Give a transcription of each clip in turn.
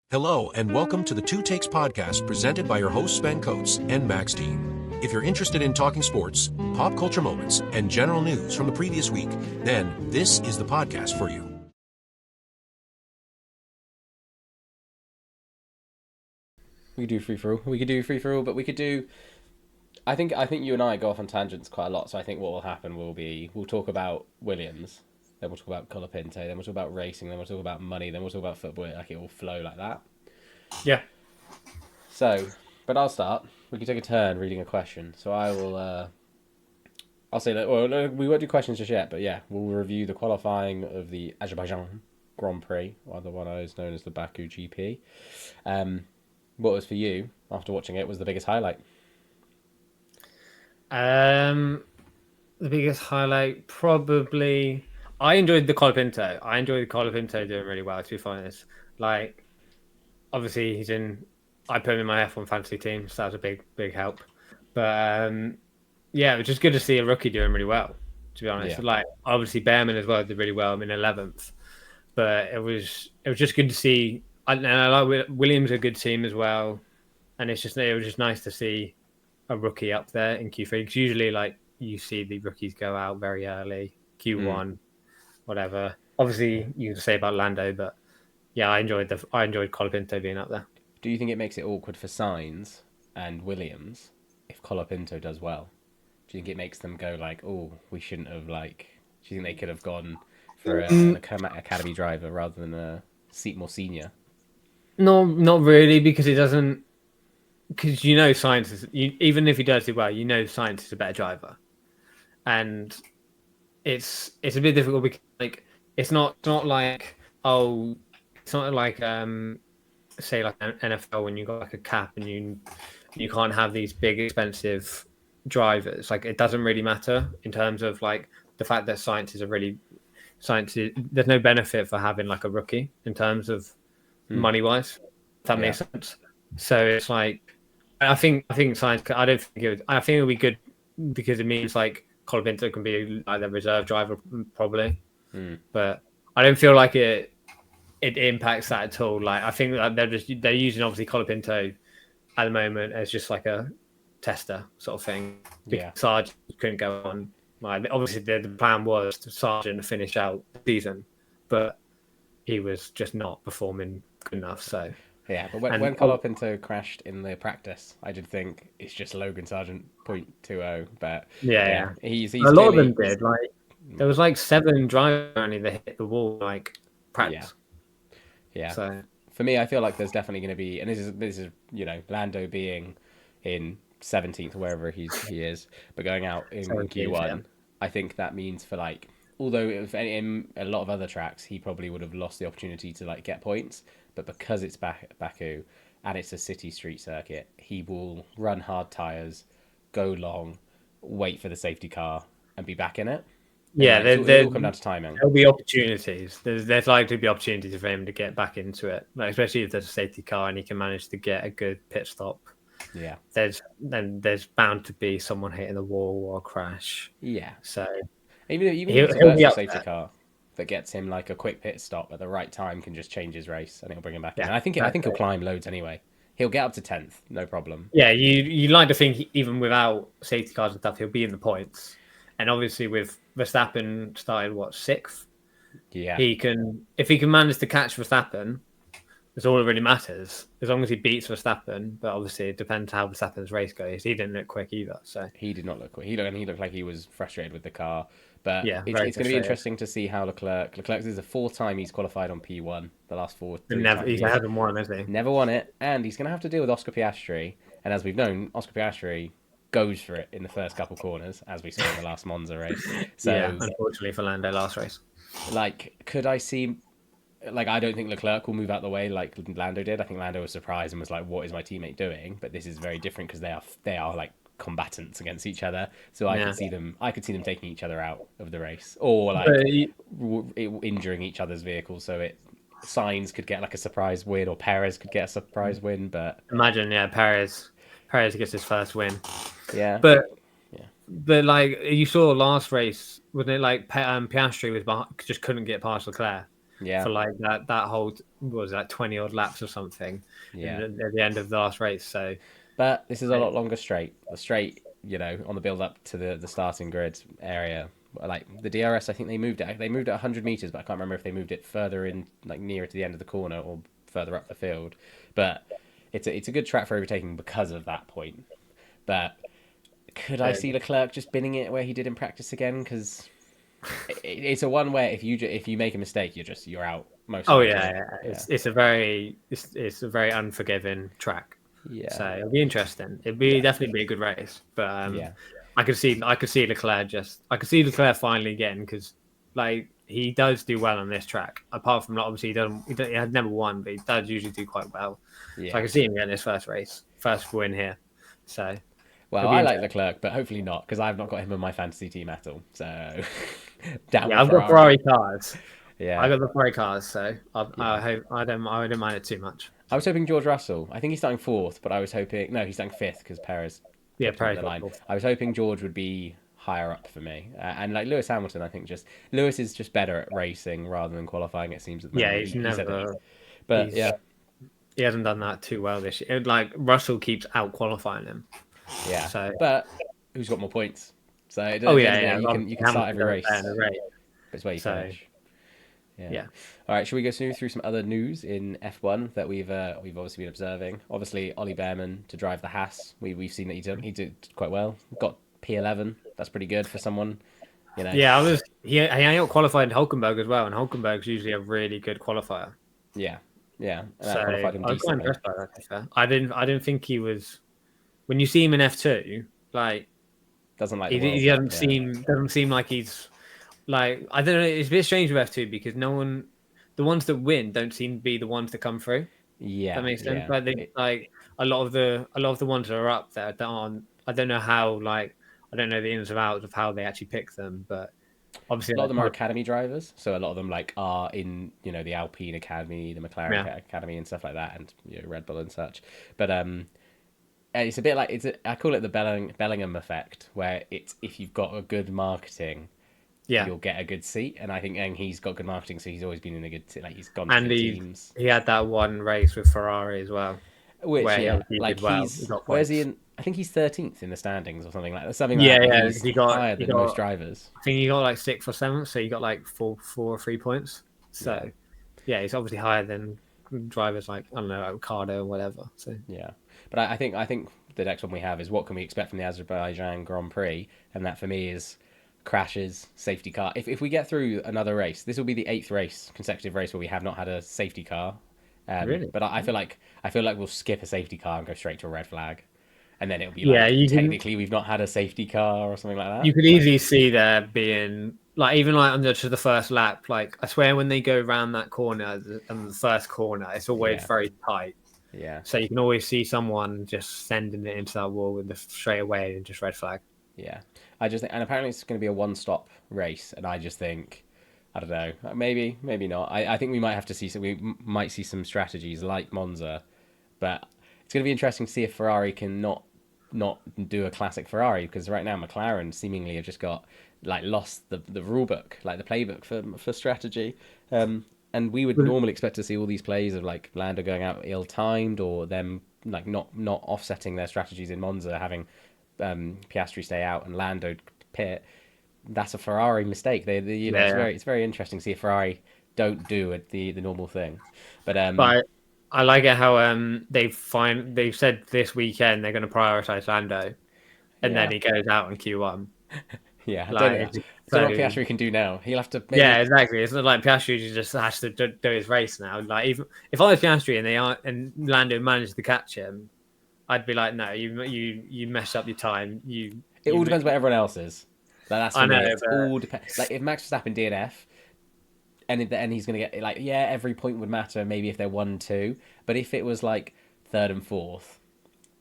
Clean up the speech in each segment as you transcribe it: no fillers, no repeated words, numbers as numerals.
Hello, and welcome to the TwoTakes podcast presented by your hosts Ben Coates and Max Dean. If you're interested in talking sports, pop culture moments, and general news from the previous week, then this is the podcast for you. We could do free for all. But we could do. I think you and I go off on tangents quite a lot. So I think what will happen will be we'll talk about Williams, then we'll talk about Colapinto, then we'll talk about racing, then we'll talk about money, then we'll talk about football. Like it will flow like that. Yeah. So, but I'll start. We can take a turn reading a question. So I will. I'll say that. Well, no, we won't do questions just yet. But yeah, we'll review the qualifying of the Azerbaijan Grand Prix, or the one known as the Baku GP. What was for you after watching it was the biggest highlight? The biggest highlight probably I enjoyed the Colapinto. I enjoyed the Colapinto doing really well, to be honest. Like, obviously I put him in my F1 fantasy team, so that was a big help. But yeah, it was just good to see a rookie doing really well, to be honest. Yeah. Like, obviously Behrman as well did really well. I'm in 11th, but it was just good to see. And I like Williams, a good team as well, and it was just nice to see a rookie up there in Q3, because usually like you see the rookies go out very early, Q1, whatever. Obviously, you can say about Lando, but yeah, I enjoyed Colapinto being up there. Do you think it makes it awkward for Sainz and Williams if Colapinto does well? Do you think it makes them go like, oh, we shouldn't have like? Do you think they could have gone for an academy driver rather than a more senior? No, not really, because it doesn't. Because Sainz is, even if he does do well, Sainz is a better driver, and it's a bit difficult because like it's not like say like an NFL when you got like a cap and you can't have these big expensive drivers. Like it doesn't really matter in terms of like the fact that there's no benefit for having like a rookie in terms of money wise. If that makes sense. So it's like I think Sainz. I don't think it would. I think it would be good because it means like Colapinto can be like the reserve driver probably, but I don't feel like it impacts that at all. Like I think that they're using obviously Colapinto at the moment as just like a tester sort of thing. Yeah, Sargent couldn't go on. Like obviously the plan was to Sargent to finish out the season, but he was just not performing good enough. So yeah. But when Colapinto crashed in the practice, I did think it's just Logan Sargent 0.20. But yeah. He's a lot of them did. Like there was like 7 drivers only that hit the wall like practice. Yeah. So for me, I feel like there's definitely going to be, and this is Lando being in 17th or wherever he is, but going out in Q1, yeah. I think that means for like, although in a lot of other tracks he probably would have lost the opportunity to like get points, but because it's Baku and it's a city street circuit, he will run hard tires, go long, wait for the safety car, and be back in it. Yeah, it'll come down to timing. There'll be opportunities. There's likely to be opportunities for him to get back into it, like, especially if there's a safety car and he can manage to get a good pit stop. Yeah, there's bound to be someone hitting the wall or a crash. Yeah, so even if he'll be a safety car that gets him like a quick pit stop at the right time can just change his race and it'll bring him back in. And I think he'll climb loads anyway. He'll get up to 10th, no problem. Yeah, you like to think even without safety cars and stuff, he'll be in the points. And obviously, with Verstappen started 6th, yeah, if he can manage to catch Verstappen, that's all that really matters. As long as he beats Verstappen, but obviously it depends how Verstappen's race goes. He didn't look quick either, so he did not look quick. He looked like he was frustrated with the car. But yeah, it's going to be interesting to see how Leclerc is the 4th time he's qualified on P1. The last 4 times. He hasn't won, has he? Never won it, and he's going to have to deal with Oscar Piastri. And as we've known, Oscar Piastri goes for it in the first couple corners, as we saw in the last Monza race. So yeah, unfortunately for Lando last race. Like, could I see? Like, I don't think Leclerc will move out the way like Lando did. I think Lando was surprised and was like, "What is my teammate doing?" But this is very different because they are like combatants against each other. So I could see them taking each other out of the race, or like injuring each other's vehicles. So Sainz could get like a surprise win, or Perez could get a surprise win. But imagine, Perez gets his first win. Yeah, but like you saw last race, wasn't it? Like Piastri just couldn't get past Leclerc, Yeah. for like that whole what was that 20 odd laps or something Yeah. at the end of the last race. So, But this is a lot longer straight. The straight, on the build up to the starting grid area. Like the DRS, I think they moved it. They moved it 100 meters, but I can't remember if they moved it further in, like nearer to the end of the corner or further up the field. But it's a good track for overtaking because of that point. But could I see Leclerc just binning it where he did in practice again? Because it's a one where if you make a mistake, you're out. Most. oh of the yeah, time. yeah. It's a very unforgiving track. Yeah. So it'll be interesting. It'll be definitely be a good race. But Yeah. I could see Leclerc finally getting, because like he does do well on this track. Apart from obviously he has never won, but he does usually do quite well. Yeah. So I can see him getting his first win here. So well, I like Leclerc, but hopefully not, because I've not got him in my fantasy team at all. So yeah, I've got Ferrari cars. Yeah, I got the Ferrari cars, so I hope I don't mind it too much. I was hoping George Russell. I think he's starting fourth, but I was hoping he's starting fifth because Perez. Yeah, Perez the line. I was hoping George would be higher up for me, and like Lewis Hamilton, I think Lewis is just better at racing rather than qualifying. It seems at the moment. Yeah, he's never. But yeah, he hasn't done that too well this year. Like Russell keeps out qualifying him. Yeah, so but who's got more points? So you can start every race. But it's where you finish. Yeah. All right. Should we go through some other news in F1 that we've obviously been observing? Obviously, Ollie Behrman to drive the Haas. We've seen that he did quite well. Got P11. That's pretty good for someone. Yeah, he out qualified in Hulkenberg as well, and Hulkenberg's usually a really good qualifier. Yeah. And so I was quite impressed by that. To be fair. I didn't think he was. When you see him in F2, like doesn't like he doesn't seem like he's. Like, I don't know, it's a bit strange with F2 because the ones that win don't seem to be the ones that come through. Yeah, that makes sense. Like a lot of the ones that are up there that aren't. I don't know how. Like, I don't know the ins and outs of how they actually pick them, but obviously a lot of them are academy drivers. So a lot of them are in the Alpine Academy, the McLaren Academy, and stuff like that, and Red Bull and such. But it's a bit like I call it the Bellingham effect, where it's if you've got a good marketing. You'll get a good seat, and I think he's got good marketing, so he's always been in a good like he's gone to teams. He had that one race with Ferrari as well, where he did well. Where's he in? I think he's 13th in the standings or something like that. He's higher than most drivers. I think he got like 6th or 7th, so he got like 4 or 3 points. So he's obviously higher than drivers like I don't know Ricardo or whatever. So but I think the next one we have is what can we expect from the Azerbaijan Grand Prix, and that for me is. Crashes, safety car. If we get through another race, this will be the 8th consecutive race where we have not had a safety car. Really? But I feel like we'll skip a safety car and go straight to a red flag, and then it'll be technically we've not had a safety car or something like that. You could easily see there being like even like under to the first lap. Like I swear when they go around that corner and the first corner, it's always very tight. Yeah. So you can always see someone just sending it into that wall with the straight away and just red flag. Yeah. I just think, and apparently it's going to be a one-stop race, and I just think, I don't know, maybe not. I think we might have to see might see some strategies like Monza, but it's going to be interesting to see if Ferrari can not do a classic Ferrari, because right now McLaren seemingly have just got lost the rule book, like the playbook for strategy, and we would normally expect to see all these plays of like Lando going out ill-timed or them like not offsetting their strategies in Monza, having. Piastri stay out and Lando pit. That's a Ferrari mistake. It's very interesting to see if Ferrari don't do the normal thing. But I like it how they've said this weekend they're going to prioritize Lando, and then he goes out in Q1. Yeah, I don't know. So what Piastri can do now? He'll have to. Maybe... Yeah, exactly. It's not like Piastri just has to do his race now. Like even if I was Piastri and Lando managed to catch him. I'd be like, no, you messed up your time. It all depends what everyone else is. That's I know. It all depends. Like if Max Verstappen DNF, and at the end he's going to get every point would matter. Maybe if they're 1-2, but if it was like 3rd and 4th,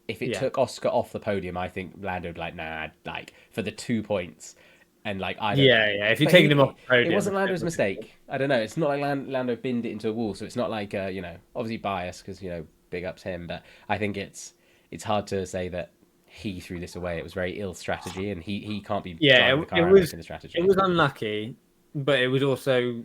if it took Oscar off the podium, I think Lando would for the 2 points, and I don't. Yeah. If you're taking him off the podium, it wasn't Lando's mistake. I don't know. It's not like Lando binned it into a wall, so it's not like obviously biased because big ups him, but I think it's hard to say that he threw this away. It was very ill strategy, and he can't be driving the car in the strategy. It was unlucky, but it was also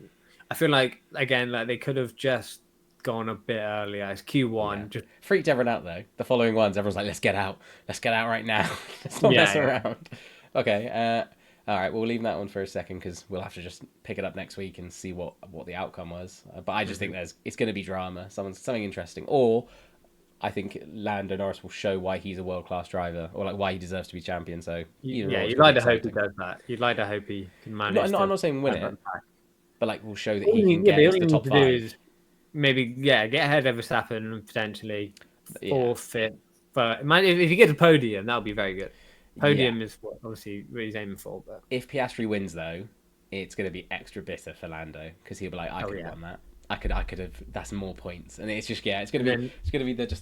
I feel like again, like they could have just gone a bit earlier. It's Q1. Just freaked everyone out though. The following ones, everyone's like, let's get out right now. Let's not mess around. Okay. All right. We'll leave that one for a second because we'll have to just pick it up next week and see what the outcome was. But I just think it's going to be drama, something interesting, or I think Lando Norris will show why he's a world-class driver, or like why he deserves to be champion. So you'd like to hope he does that. You'd like to hope he can manage. I'm not saying win it, but like we'll show that he can get into the top 5. Maybe get ahead of Verstappen potentially 4th, 5th. But if you get a podium, that would be very good. Podium is what obviously what he's aiming for. But if Piastri wins though, it's going to be extra bitter for Lando because he'll be like, I could have won that. I could have. That's more points, and it's just it's going to be this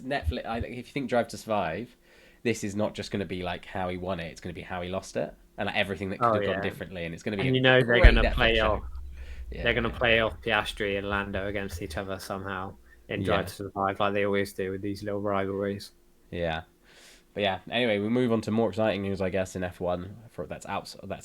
Netflix. If you think Drive to Survive, this is not just going to be like how he won it. It's going to be how he lost it, and like everything that could have gone differently. And it's going to be. And they're going to play off. They're going to play off Piastri and Lando against each other somehow in Drive to Survive, like they always do with these little rivalries. Yeah. But anyway, we move on to more exciting news, I guess, in F1 that's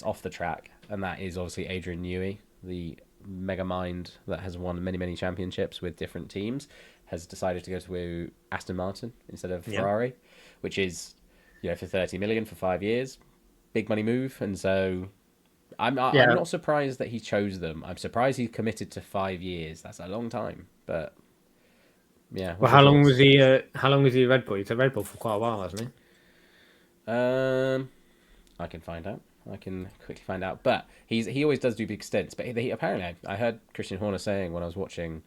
off the track, and that is obviously Adrian Newey, the mega mind that has won many, many championships with different teams, has decided to go to Aston Martin instead of Ferrari, which is, for 30 million for 5 years, big money move, and so I'm not surprised that he chose them. I'm surprised he committed to 5 years. That's a long time, but yeah. Well, how long was he? How long was he at Red Bull? He was at Red Bull for quite a while, hasn't he? I can find out. I can quickly find out. But he always does do big stints. But he apparently, I heard Christian Horner saying when I was watching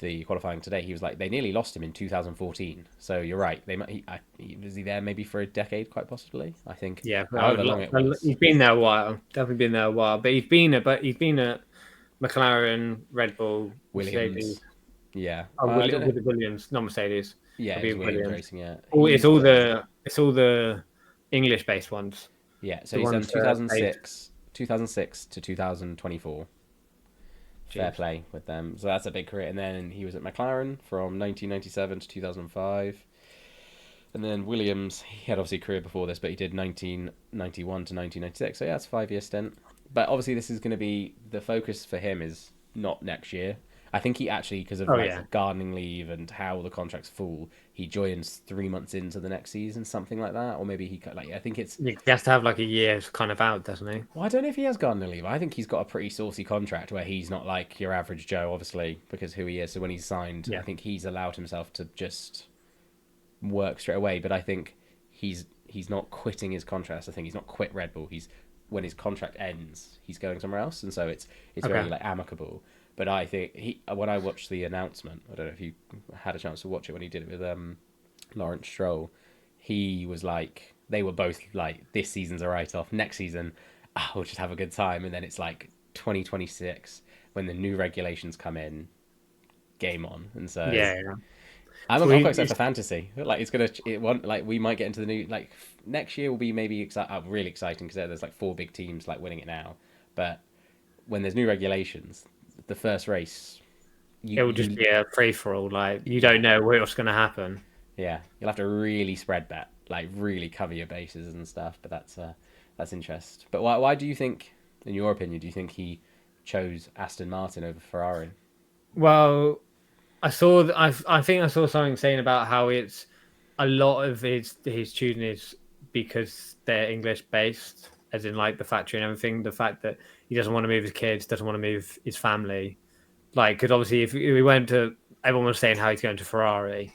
the qualifying today, he was like, they nearly lost him in 2014. So you're right. Was he there maybe for a decade, quite possibly? I think. Yeah, however long it was. He's been there a while. Definitely been there a while. But he's been at McLaren, Red Bull, Williams. Mercedes. Yeah. With the Williams, not Mercedes. Yeah, it's Williams racing. Yeah. It's all the English-based ones. Yeah, so he's done 2006 to 2024. Fair play with them. So that's a big career. And then he was at McLaren from 1997 to 2005. And then Williams, he had obviously a career before this, but he did 1991 to 1996. So yeah, it's a 5-year stint. But obviously this is going to be, the focus for him is not next year. I think he actually, because of gardening leave and how the contracts fall, he joins 3 months into the next season, something like that. Or maybe I think it's... He has to have like a year kind of out, doesn't he? Well, I don't know if he has gardening leave. I think he's got a pretty saucy contract where he's not like your average Joe, obviously, because who he is. So when he's signed, I think he's allowed himself to just work straight away. But I think he's not quitting his contract. I think he's not quit Red Bull. When his contract ends, he's going somewhere else. And so it's very like amicable. But I think when I watched the announcement, I don't know if you had a chance to watch it when he did it with Lawrence Stroll, he was like, they were both like, this season's a write-off. Next season, we'll just have a good time. And then it's like 2026 when the new regulations come in, game on. And so I'm quite excited for fantasy. Like we might get into the new, like next year will be maybe really exciting because there's like 4 big teams like winning it now. But when there's new regulations, the first race, it will just be a free for all. Like you don't know what's going to happen. Yeah, you'll have to really spread bet, like really cover your bases and stuff. But that's interest. But why do you think, in your opinion, do you think he chose Aston Martin over Ferrari? Well, I think I saw something saying about how it's a lot of his choosing is because they're English based, as in like the factory and everything. The fact that he doesn't want to move his kids, doesn't want to move his family. Like, because obviously if we went to, everyone was saying how he's going to Ferrari,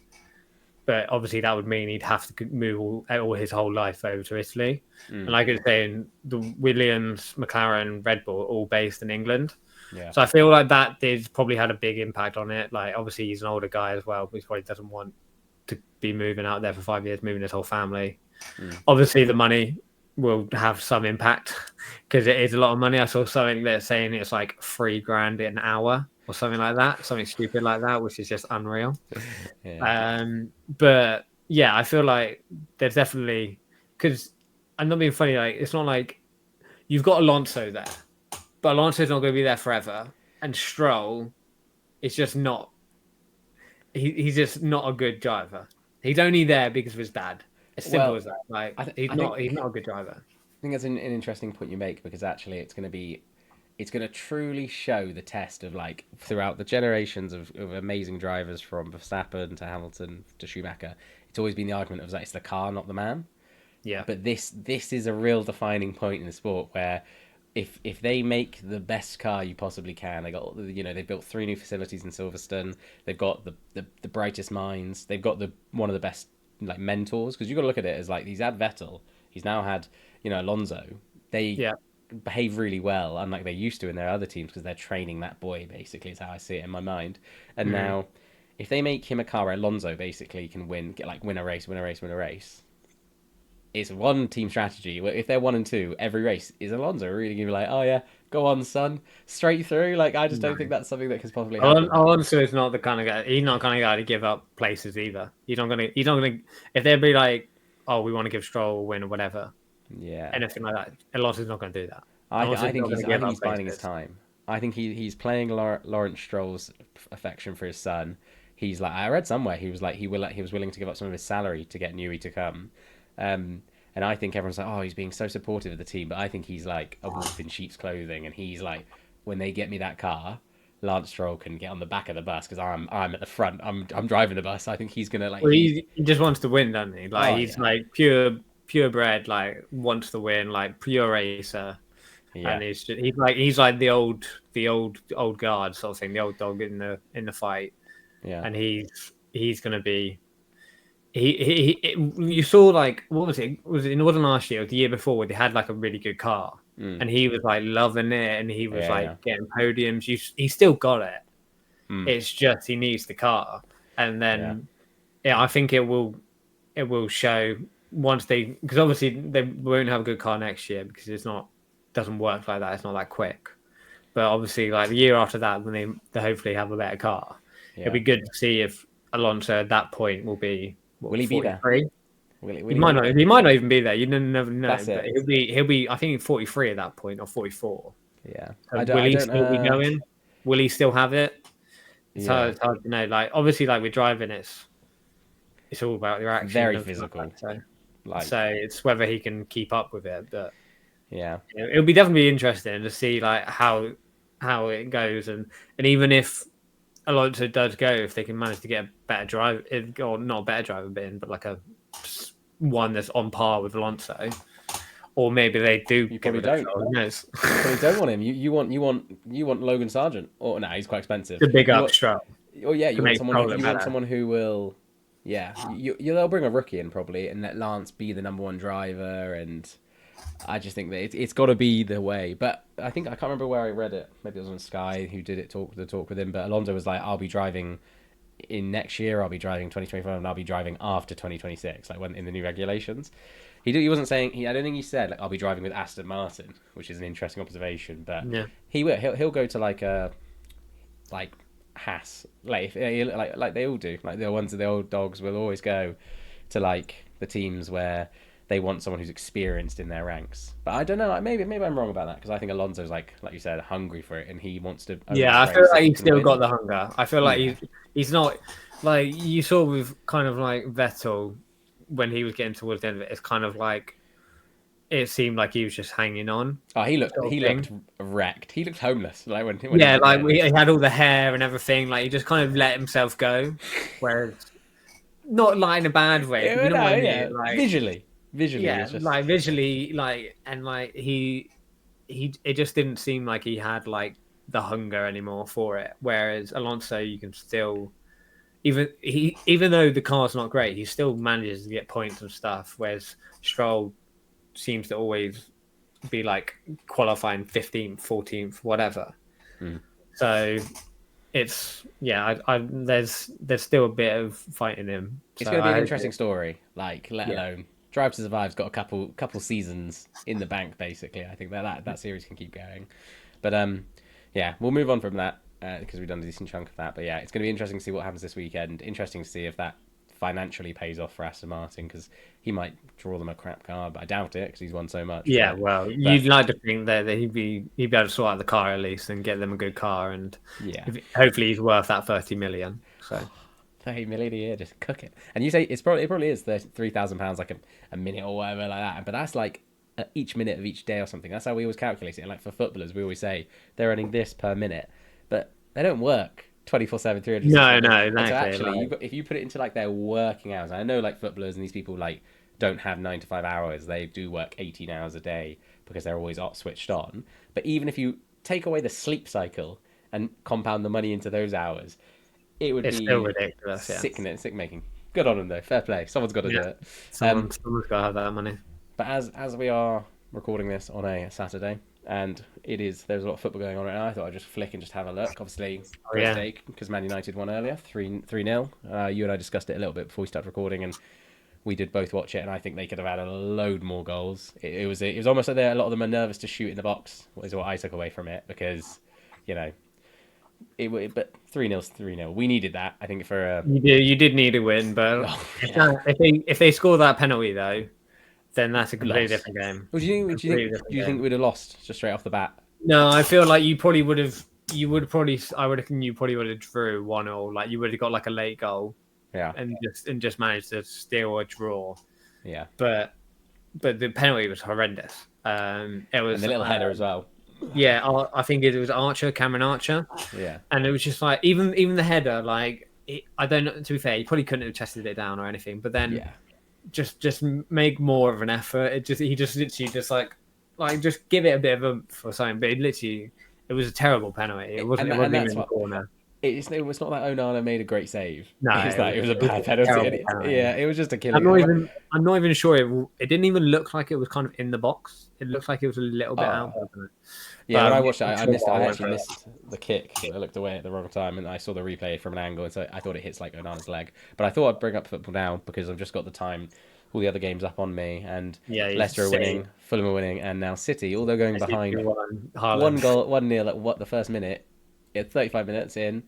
but obviously that would mean he'd have to move all his whole life over to Italy. And like I was saying, the Williams, McLaren, Red Bull are all based in England. Yeah. So I feel like that did probably had a big impact on it. Like, obviously he's an older guy as well, but he probably doesn't want to be moving out there for 5 years, moving his whole family. Obviously the money will have some impact because it is a lot of money. I saw something that's saying it's like $3,000 an hour or something like that, something stupid like that, which is just unreal. But yeah, I feel like there's definitely, because I'm not being funny, like it's not like you've got Alonso there, but Alonso's not going to be there forever, and Stroll is just not. He's just not a good driver. He's only there because of his dad. As simple as that. Like he's not a good driver. I think that's an interesting point you make because actually it's going to be it's going to truly show the test of like throughout the generations of amazing drivers from Verstappen to Hamilton to Schumacher. It's always been the argument of that it's the car, not the man. Yeah. But this is a real defining point in the sport where if they make the best car you possibly can, they built 3 new facilities in Silverstone. They've got the brightest minds. They've got one of the best like mentors, because you've got to look at it as like he's had Vettel, he's now had Alonso. They behave really well, unlike they used to in their other teams, because they're training that boy, basically, is how I see it in my mind. And now, if they make him a car where Alonso basically can win a race, it's one team strategy. If they're 1 and 2, every race is Alonso really gonna be like, oh yeah, go on, son, straight through. Like, I just don't think that's something that can possibly happen. Alonso is not the kind of guy. He's not the kind of guy to give up places either. He's not gonna. If they'd be like, oh, we want to give Stroll a win or whatever, anything like that, Alonso's not going to do that. I think he's biding his time. I think he's playing Lawrence Stroll's affection for his son. He's like, I read somewhere he was willing to give up some of his salary to get Newey to come. And I think everyone's like, oh, he's being so supportive of the team, but I think he's like a wolf in sheep's clothing, and he's like, when they get me that car, Lance Stroll can get on the back of the bus because I'm at the front. I'm driving the bus. I think he's gonna like. Well, he just wants to win, doesn't he? Like like purebred, like wants to win, like pure racer. Yeah. And he's like the old guard sort of thing, the old dog in the fight. Yeah. And he's gonna be. You saw, like, what was it? Was it Northern last year or the year before, where they had like a really good car, and he was like loving it, and he was getting podiums. He's still got it. It's just he needs the car, and then I think it will show once because obviously they won't have a good car next year because doesn't work like that. It's not that quick, but obviously like the year after that, when they hopefully have a better car, it'll be good to see if Alonso at that point will be. Will he 43? Be there? He might not even be there. You never know. That's but it. he'll be. I think 43 at that point, or 44. Yeah. So will he still be going? Will he still have it? It's hard to know. Like, obviously, like we're driving, it's all about your action. Very physical. So it's whether he can keep up with it. But it'll be definitely interesting to see like how it goes, and even if Alonso does go, if they can manage to get a better driver, or not a better driver but like a one that's on par with Alonso, or maybe they do. You probably don't. Who knows? You probably don't want him. You want Logan Sargent. Or no, he's quite expensive. The big upstrap. Oh yeah, you want someone who will. Yeah, they'll bring a rookie in probably and let Lance be the number 1 driver, and I just think that it's got to be the way. But I can't remember where I read it. Maybe it was on Sky who did it, the talk with him. But Alonso was like, I'll be driving in next year, I'll be driving 2025, and I'll be driving after 2026, like when in the new regulations. He wasn't saying, I don't think he said like I'll be driving with Aston Martin, which is an interesting observation. But he'll go to like a Haas, like they all do, like the old dogs will always go to like the teams where they want someone who's experienced in their ranks. But I don't know, like maybe I'm wrong about that, because I think Alonso's like you said, hungry for it, and he wants to. Yeah, I feel like he's still got the hunger. I feel like he's not like you saw with kind of like Vettel when he was getting towards the end of it. It's kind of like it seemed like he was just hanging on. Oh, he looked wrecked. He looked homeless. Like when he had all the hair and everything. Like he just kind of let himself go, whereas not like in a bad way. You know what I mean? Like, visually, like visually, like, and like he it just didn't seem like he had like the hunger anymore for it. Whereas Alonso, you can still, even though the car's not great, he still manages to get points and stuff. Whereas Stroll seems to always be like qualifying 15th, 14th, whatever. So it's there's still a bit of fight in him. It's going to be an interesting story. Like, let alone Drive to Survive's got a couple seasons in the bank. Basically, I think that series can keep going. But we'll move on from that because we've done a decent chunk of that. But it's going to be interesting to see what happens this weekend. Interesting to see if that financially pays off for Aston Martin, because he might draw them a crap car, but I doubt it because he's won so much. Yeah, you'd like to think that he'd be able to sort out the car at least and get them a good car, and hopefully he's worth that 30 million. So 30 million a year, just cook it. And you say it probably is £3,000 like a minute or whatever like that, but that's like each minute of each day or something. That's how we always calculate it. Like for footballers, we always say they're earning this per minute, but they don't work 24/7, 300. No, And so exactly. actually, if you put it into like their working hours, I know like footballers and these people like don't have 9 to 5 hours. They do work 18 hours a day because they're always switched on. But even if you take away the sleep cycle and compound the money into those hours, it's be still ridiculous. Sick making. Good on them though. Fair play. Someone's got to do it. Someone's got to have that money. But as we are recording this on a Saturday, and there's a lot of football going on right now, I thought I'd just flick and just have a look. Obviously, mistake because Man United won earlier, 3-0. You and I discussed it a little bit before we started recording, and we did both watch it, and I think they could have had a load more goals. It was almost like a lot of them are nervous to shoot in the box, is what I took away from it, because, but 3-0's 3-0. We needed that, I think, for you did need a win, but if they score that penalty though, then that's a completely different game. Well, do you think we'd have lost just straight off the bat? No, I feel like you probably would have. I would reckon you probably would have drew 1-1. Like you would have got like a late goal. Yeah. And just managed to steal a draw. Yeah. But the penalty was horrendous. It was, and the little header as well. Yeah, I think it was Cameron Archer. Yeah. And it was just like even the header, like I don't know. To be fair, he probably couldn't have tested it down or anything. But then, just make more of an effort. He just literally just give it a bit of a for something. But it was a terrible penalty. It wasn't even in the corner. It's not that Onana made a great save. No, it was a bad penalty. Yeah, it was just a killer. I'm not even sure. It didn't even look like it was kind of in the box. It looked like it was a little bit out. Yeah, when I watched it, I actually missed the kick. I looked away at the wrong time, and I saw the replay from an angle, and so I thought it hits like Onana's leg. But I thought I'd bring up football now because I've just got the time, all the other games up on me, and Leicester are winning, Fulham are winning, and now City, although going behind 1-0 at the first minute, 35 minutes in.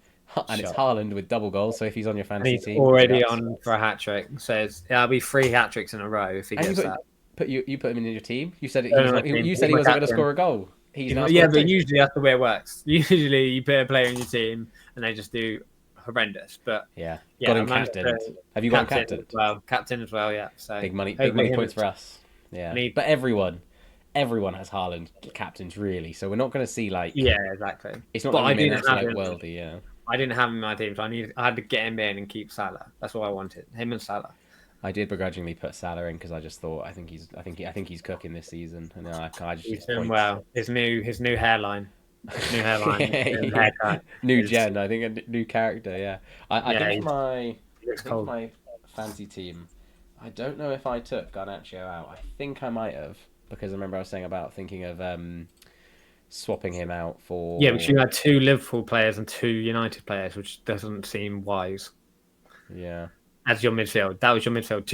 And it's Haaland with double goals, so if he's on your fantasy team... already on for a hat-trick. Says it'll be 3 hat-tricks in a row if he gets that. You put him in your team? You said he wasn't going to score a goal. But usually that's the way it works. Usually you put a player in your team and they just do horrendous. But got him captain. Have you got him captain? Captain as well, yeah. So big money points for us. Yeah, but everyone has Haaland captains really, so we're not going to see like... Yeah, exactly. It's not like worldy, yeah. I didn't have him in my team, so I had to get him in and keep Salah. That's what I wanted. Him and Salah. I did begrudgingly put Salah in because I just thought I think he's cooking this season, and he's doing well. His new hairline, haircut, new gen. I think a new character. Yeah, I think my fancy team. I don't know if I took Garnacho out. I think I might have because I remember I was saying about thinking of swapping him out for... Yeah, but you had 2 Liverpool players and 2 United players, which doesn't seem wise. Yeah. As your midfield. That was your midfield.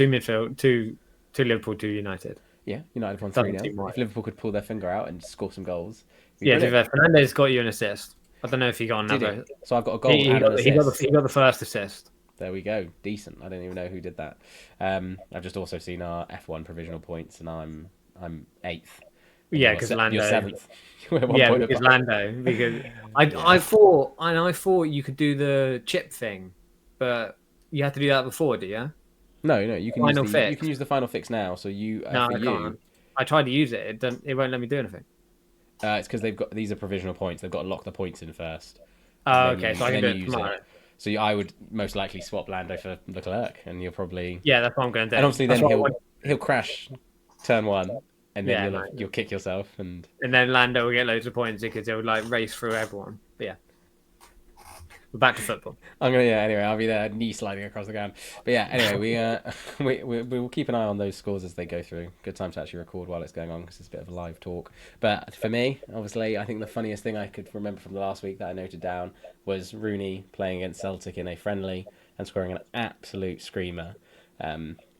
2 Liverpool, 2 United. Yeah, United won 3-0. If Liverpool could pull their finger out and score some goals... Yeah, Fernandes got you an assist. I don't know if he got another... So I've got a goal and an assist. He got the first assist. There we go. Decent. I don't even know who did that. I've just also seen our F1 provisional points, and I'm 8th. Yeah, because Lando. You're 7th. Because Lando. Because I thought you could do the chip thing, but you have to do that before, do you? No. You can use the final fix now. So you. No, I can't. I tried to use it. It won't let me do anything. It's because these are provisional points. They've got to lock the points in first. Oh, okay. So I can do it tomorrow. So I would most likely swap Lando for Leclerc, and you'll probably... Yeah, that's what I'm going to do. And obviously then he'll crash turn 1. And then you'll kick yourself, and then Lando will get loads of points because he'll race through everyone. But yeah, we're back to football. Anyway, I'll be there, knee sliding across the ground. But yeah, anyway, we will keep an eye on those scores as they go through. Good time to actually record while it's going on because it's a bit of a live talk. But for me, obviously, I think the funniest thing I could remember from the last week that I noted down was Rooney playing against Celtic in a friendly and scoring an absolute screamer.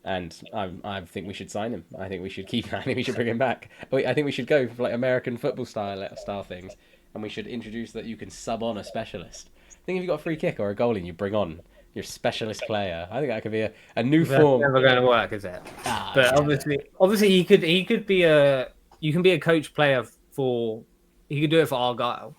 And I think we should sign him. I think we should keep him. I think we should bring him back. I think we should go for American football style things, and we should introduce that you can sub on a specialist. I think if you've got a free kick or a goalie, you bring on your specialist player. I think that could be a new form. Never going to work, is it? But obviously, he could be a. You can be a coach player for. He could do it for Argyle.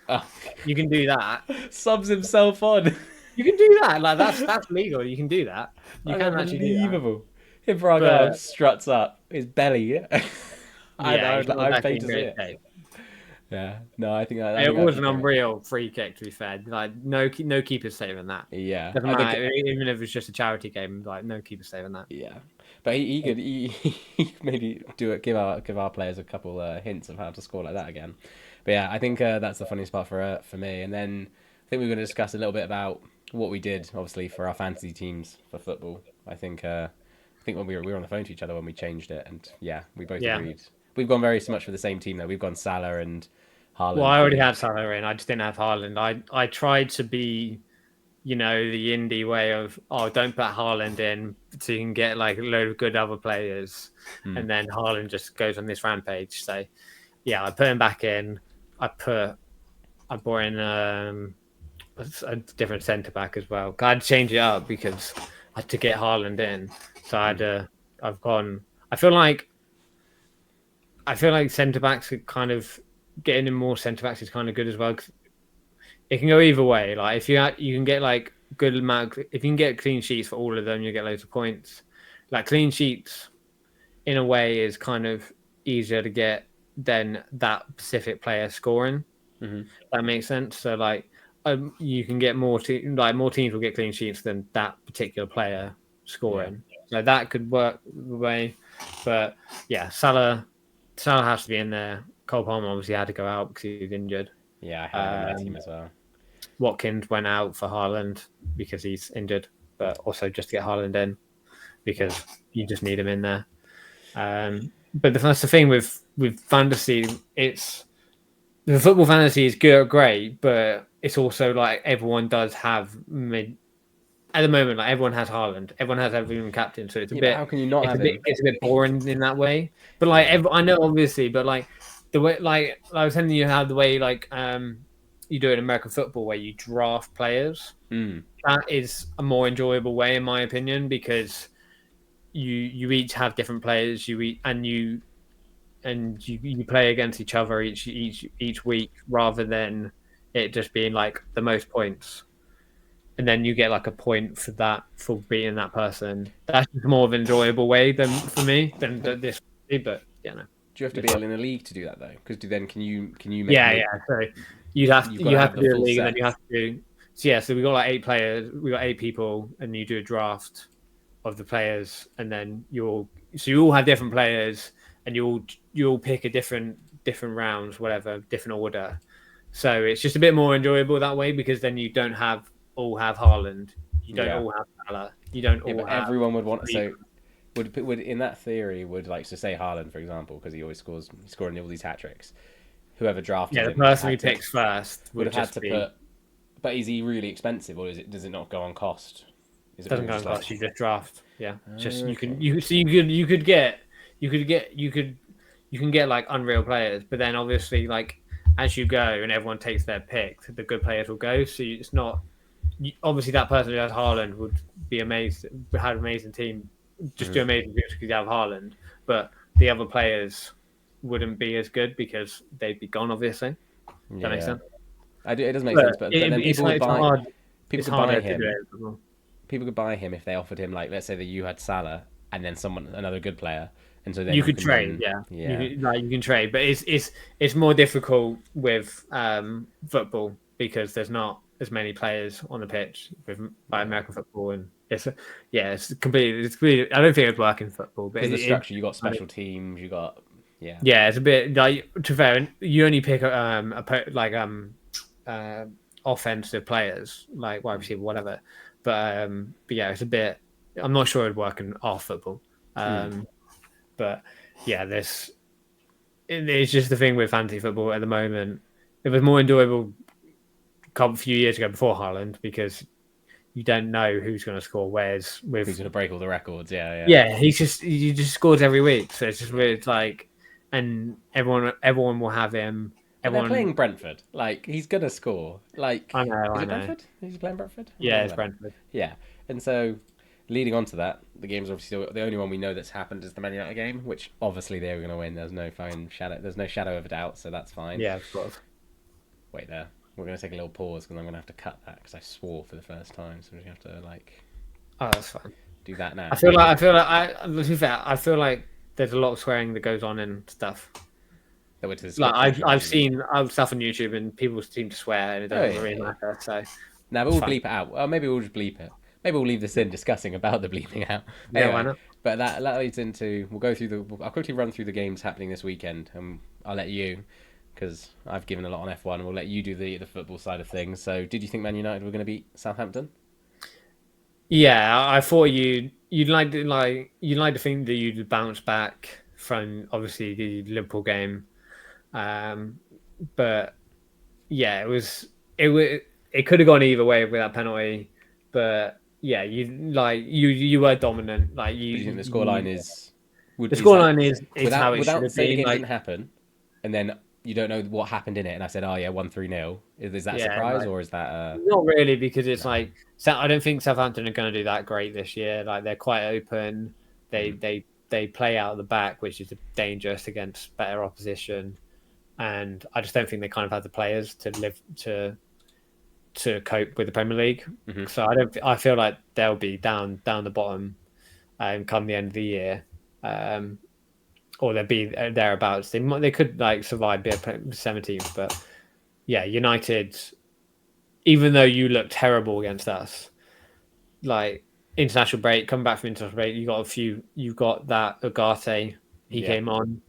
Oh. You can do that. Subs himself on. You can do that. That's legal. You can do that. You can actually do that. Him for Argyle struts up his belly. Yeah. I Yeah, know. I'm paid to see it. Safe. Yeah. No, I think It was an unreal free kick. To be fair, like no keeper's saving that. Yeah. Doesn't matter, even if it's just a charity game. Like no keeper's saving that. Yeah. But he could maybe give our players a couple hints of how to score like that again. But yeah, I think that's the funniest part for me. And then I think we're going to discuss a little bit about what we did, obviously, for our fantasy teams for football. I think when we were on the phone to each other when we changed it, and yeah, we both agreed. We've gone very much for the same team though. We've gone Salah and Haaland. Well, I already had Salah in. I just didn't have Haaland. I tried to be, the indie way of, don't put Haaland in so you can get like a load of good other players, and then Haaland just goes on this rampage. So yeah, I put him back in. I brought in a different centre back as well. I had to change it up because I had to get Haaland in. So I've gone. I feel like centre backs are kind of getting in more centre backs is kind of good as well. 'Cause it can go either way. Like if you can get like good amount. If you can get clean sheets for all of them, you get loads of points. Like clean sheets, in a way, is kind of easier to get than that specific player scoring. Mm-hmm. That makes sense. So like, you can get more teams will get clean sheets than that particular player scoring. Yeah. So that could work the way. But yeah, Salah has to be in there. Cole Palmer obviously had to go out because he was injured. Yeah, I had him in my team as well. Watkins went out for Haaland because he's injured, but also just to get Haaland in because you just need him in there. But that's the thing with fantasy. It's the football fantasy is great, but it's also like everyone does have at the moment, like everyone has Haaland, everyone has everyone captain, so it's a bit. How can you not have him? It's a bit boring in that way. But like, I know obviously, but like the way, like I was telling you how the way like you do it in American football, where you draft players. That is a more enjoyable way, in my opinion, because you each have different players. You play against each other each week, rather than it just being like the most points. And then you get like a point for beating that person. That's just more of an enjoyable way for me than this. But yeah, no. Do you have to be in a league to do that though? Because then can you make? Yeah. So you have to be in a league, and then you have to do. So yeah, so we got like 8 players. We got 8 people, and you do a draft of the players, and then you all have different players, and you all pick a different rounds, whatever, different order. So it's just a bit more enjoyable that way, because then you don't all have Haaland. You don't all have Salah. You don't all have. Everyone would want. So would in that theory would like to say Haaland, for example, because he always scoring all these hat tricks. Whoever drafted him, the person who picks first would have had to put. But is he really expensive, or does it not go on cost? It doesn't go on cost. You just draft. Yeah, just you could get like unreal players, but then obviously like as you go and everyone takes their pick, the good players will go. So it's not obviously that person who has Haaland would be amazing, had an amazing team, just do amazing things because you have Haaland, but the other players wouldn't be as good because they'd be gone. Obviously, that makes sense. It does make sense, but then people would buy. People could buy him. People could buy him if they offered him, like, let's say that you had Salah and then another good player, and so then you could trade. You can trade, but it's more difficult with football because there's not as many players on the pitch by American football, and it's completely. I don't think it'd work in football, but the structure, you got special teams, you got it's a bit like, to be fair, you only pick offensive players like wide receiver, whatever. But yeah, it's a bit. I'm not sure it'd work in our football. But yeah, it's just the thing with fantasy football at the moment. It was more enjoyable a few years ago before Haaland because you don't know who's going to score. Whereas with who's going to break all the records? Yeah, he just scores every week. So it's just weird, like, and everyone will have him. They're playing Brentford. Like, he's going to score. Like, I know. Brentford? Is he playing Brentford? Yeah, it's Brentford. Yeah. And so, leading on to that, the game's obviously still, the only one we know that's happened is the Man United game, which obviously they were going to win. There's no shadow of a doubt, so that's fine. Yeah, of course. Wait there. We're going to take a little pause because I'm going to have to cut that because I swore for the first time, so we have to, like... Oh, that's fine. Do that now. I feel like to be fair, I feel like there's a lot of swearing that goes on and stuff. That went to the Like script, I've seen stuff on YouTube and people seem to swear and it doesn't really matter. So now, but we'll bleep it out. Well, maybe we'll just bleep it. Maybe we'll leave this in discussing about the bleeping out. Yeah, Anyway, why not? but that leads into we'll go through I'll quickly run through the games happening this weekend, and I'll let you, because I've given a lot on F1. We'll let you do the football side of things. So, did you think Man United were going to beat Southampton? Yeah, I thought you'd like to think that you'd bounce back from obviously the Liverpool game, but yeah, it could have gone either way with that penalty, but yeah, you were dominant. Like Do you think the scoreline is how it without should saying be. the game Like, didn't happen, and then you don't know what happened in it, and I said, oh yeah, 1-3-0. Is that a Yeah, surprise like- or is that? Not really, because it's like I don't think Southampton are going to do that great this year. Like they're quite open. They play out of the back, which is dangerous against better opposition. And I just don't think they kind of have the players to cope with the Premier League. Mhm. So I feel like they'll be down the bottom, come the end of the year, or they'll be thereabouts. They could like survive, be 17th, but yeah, United. Even though you look terrible against us, like international break, coming back from international break, you got that Ugarte, he came on.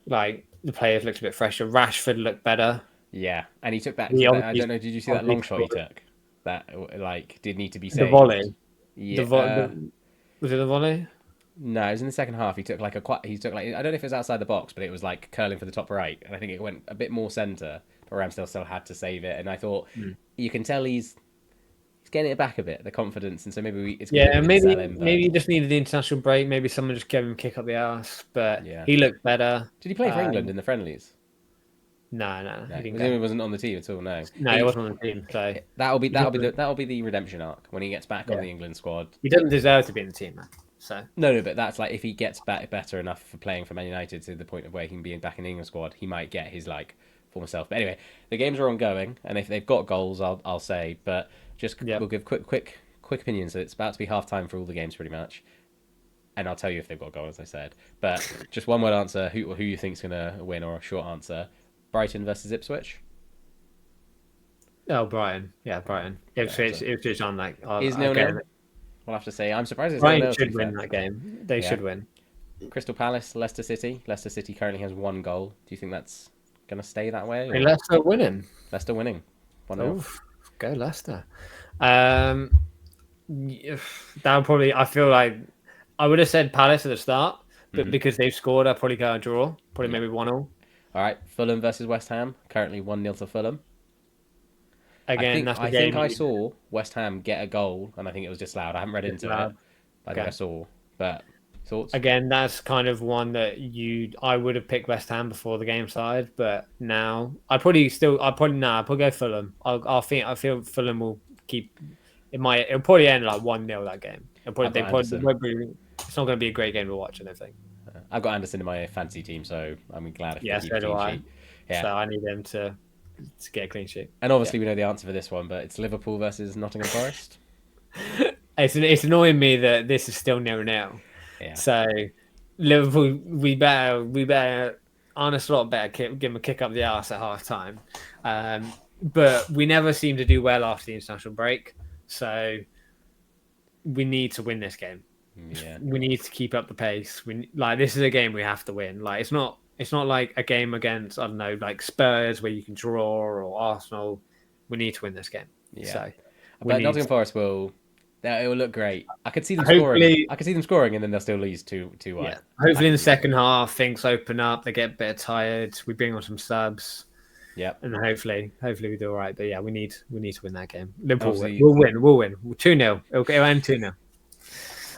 Like the players looked a bit fresher. Rashford looked better. Yeah, and he took that. He I don't know. Did you see that long shot he scored. took? That like did need to be The saved. volley. Yeah. Was it the volley? No, it was in the second half. He took like I don't know if it was outside the box, but it was like curling for the top right, and I think it went a bit more centre. But Ramsdale still had to save it, and I thought you can tell he's getting it back a bit, the confidence, and so maybe it's good maybe he just needed the international break. Maybe someone just gave him a kick up the arse, but he looked better. Did he play for England in the friendlies? No, he wasn't on the team at all. No, he wasn't on the team. So that'll be the redemption arc when he gets back on the England squad. He doesn't deserve to be in the team, man. So no, but that's like if he gets back better enough for playing for Man United to the point of where he can be back in the England squad, he might get his like former self. But anyway, the games are ongoing, and if they've got goals, I'll say. But we'll give quick opinions. So it's about to be half time for all the games pretty much, and I'll tell you if they've got goals, as I said. But just one word answer: who you think's gonna win, or a short answer: Brighton versus Ipswich. Oh, Brighton. Yeah, Brighton. Ipswich on like is 0-0. We'll have to say. I'm surprised it's Brighton should win that game. They should win. Crystal Palace, Leicester City. Leicester City currently has 1 goal. Do you think that's going to stay that way? Or... Leicester winning. 1-0. Go Leicester. That would probably. I feel like I would have said Palace at the start, but because they've scored, I'd probably go a draw. Probably maybe 1-0. All right, Fulham versus West Ham. Currently 1-0 to Fulham. Again, I think I saw West Ham get a goal, and I think it was disallowed. I haven't read into it. I think I saw. But thoughts? Again, that's kind of one that I would have picked West Ham before the game started, but now I'd probably go Fulham. I feel Fulham will keep. It'll probably end like 1-0 that game. It's not going to be a great game to watch, I don't think. I've got Anderson in my fantasy team, so I'm glad if they keep a clean sheet. Yeah. So I need them to get a clean sheet. And obviously we know the answer for this one, but it's Liverpool versus Nottingham Forest. It's annoying me that this is still 0-0. Yeah. So Liverpool, we better Arne Slot better give him a kick up the arse at half time. But we never seem to do well after the international break, so we need to win this game. Yeah. We need to keep up the pace. This is a game we have to win. Like it's not like a game against, I don't know, like Spurs where you can draw or Arsenal. We need to win this game. Yeah. So, but Nottingham Forest it will look great. I could see them scoring. I could see them scoring, and then they'll still lose 2-1. Yeah. Hopefully in the second half things open up. They get a bit tired. We bring on some subs. Yeah. And hopefully we do all right. But yeah, we need to win that game. Liverpool Obviously, we'll win. 2-0. It'll end 2-0.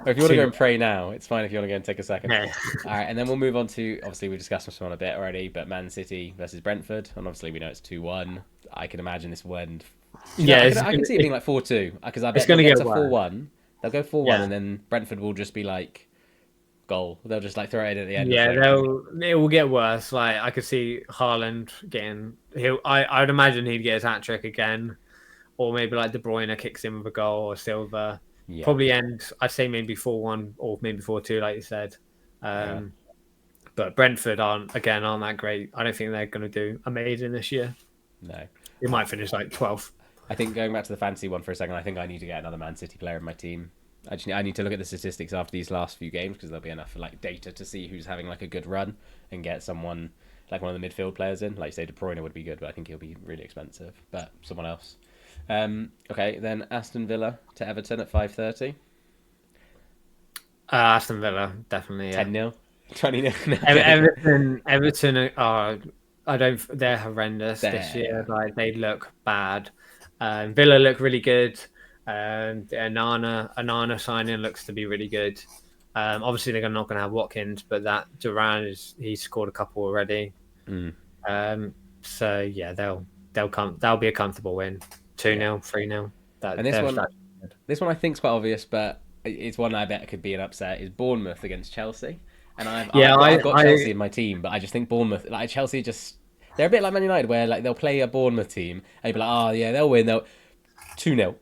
Or if you want to go and pray now, it's fine if you want to go and take a second. Yeah. All right, and then we'll move on to, obviously we discussed this one a bit already, but Man City versus Brentford, and obviously we know it's 2-1. I can imagine this will end. I can see it being like 4-2, because I bet they'll get to 4-1. They'll go 4-1, and then Brentford will just be like, goal. They'll just like throw it in at the end. Yeah, it will get worse. Like I could see Haaland getting. I would imagine he'd get his hat trick again, or maybe like De Bruyne kicks in with a goal, or Silva. Probably end, I'd say maybe 4-1 or maybe 4-2, like you said. But Brentford aren't that great. I don't think they're going to do amazing this year. No. They might finish like 12th. I think going back to the fantasy one for a second, I think I need to get another Man City player in my team. I need to look at the statistics after these last few games because there'll be enough like data to see who's having like a good run and get someone like one of the midfield players in. Like say De Bruyne would be good, but I think he'll be really expensive. But someone else. Okay, then Aston Villa to Everton at 5:30. Aston Villa definitely 10-0, 20-0. Everton are. They're horrendous this year. Like they look bad. Villa look really good. Anana signing looks to be really good. Obviously they're not going to have Watkins, but that Duran he's scored a couple already. So yeah, they'll come. That'll be a comfortable win. 2-0, 3-0. And this one I think is quite obvious, but it's one I bet could be an upset. Is Bournemouth against Chelsea? And I've got Chelsea in my team, but I just think Bournemouth, like Chelsea, they're a bit like Man United, where like they'll play a Bournemouth team and you'll be like, oh yeah, they'll win. They'll 2-0.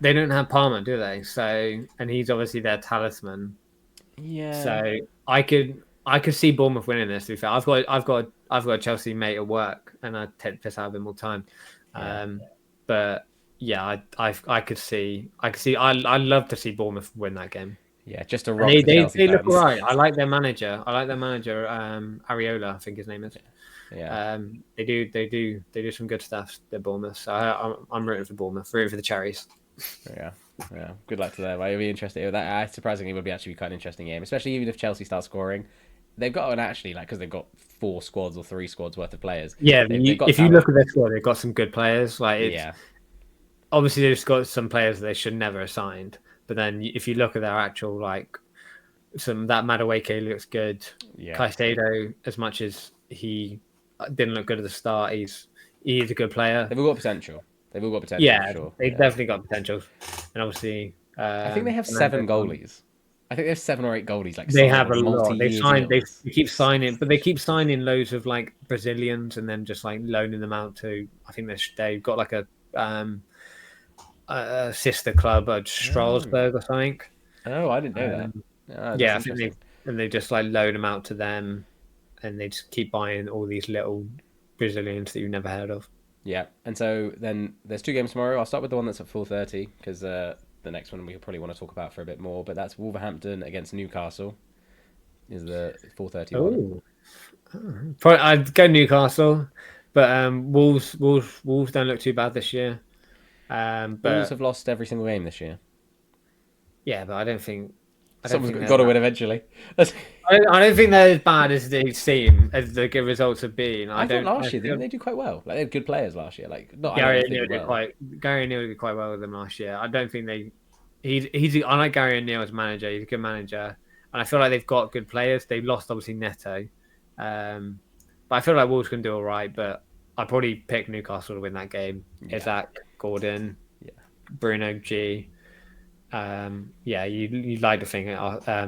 They don't have Palmer, do they? So, and he's obviously their talisman. Yeah. So I could see Bournemouth winning this. To be fair, I've got a Chelsea mate at work, and I take the piss out of him all the time. But yeah, I could see. I'd love to see Bournemouth win that game. Yeah, just a rock. They look all right. I like their manager. Areola, I think his name is. Yeah. They do some good stuff. They're Bournemouth. So I'm rooting for Bournemouth. Rooting for the Cherries. Yeah. Good luck to them. It'll be interesting. That surprisingly would be actually quite an interesting game, especially even if Chelsea start scoring. They've got because they've got 4 squads or 3 squads worth of players. Yeah, if you look at their squad, they've got some good players. Obviously they've got some players that they should never have signed. But then if you look at their actual that Madueke looks good. Yeah. Caicedo, as much as he didn't look good at the start, he's a good player. They've all got potential. Yeah, for sure. They've definitely got potential. And obviously, I think they have 7 goalies. I think they have 7 or 8 goalies. Like they have a lot. They keep signing, but they keep signing loads of like Brazilians and then just like loaning them out to. I think they've got like a sister club at Strasbourg or something. Oh, I didn't know that. Yeah, I think they just like loan them out to them, and they just keep buying all these little Brazilians that you've never heard of. Yeah, and so then there's 2 games tomorrow. I'll start with the one that's at 4:30 because the next one we probably want to talk about for a bit more. But that's Wolverhampton against Newcastle. Is the 4:30 one? I'd go Newcastle, but Wolves don't look too bad this year. But Wolves have lost every single game this year. Yeah, but I don't think someone's got to win eventually. I don't think they're as bad as they seem, as the good results have been. I thought last year they do quite well. Like they had good players last year. Like Gary O'Neill did quite well with them last year. I don't think I like Gary O'Neill as manager. He's a good manager, and I feel like they've got good players. They lost obviously Neto, but I feel like Wolves can do all right. But I'd probably pick Newcastle to win that game. Yeah. Isaac, Gordon, Bruno G. You'd like to think